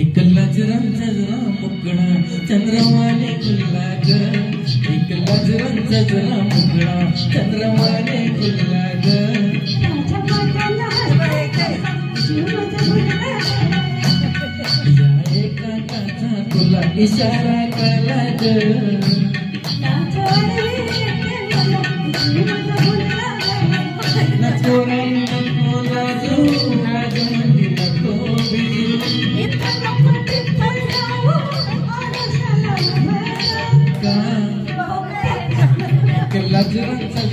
एक लाजरांचा जरा मुकणा चंद्रमाने खुलला ग एक लाजरांचा जरा मुकणा चंद्रमाने खुलला ग या एका काचा तुला इशारा कळला ग लाजरांचा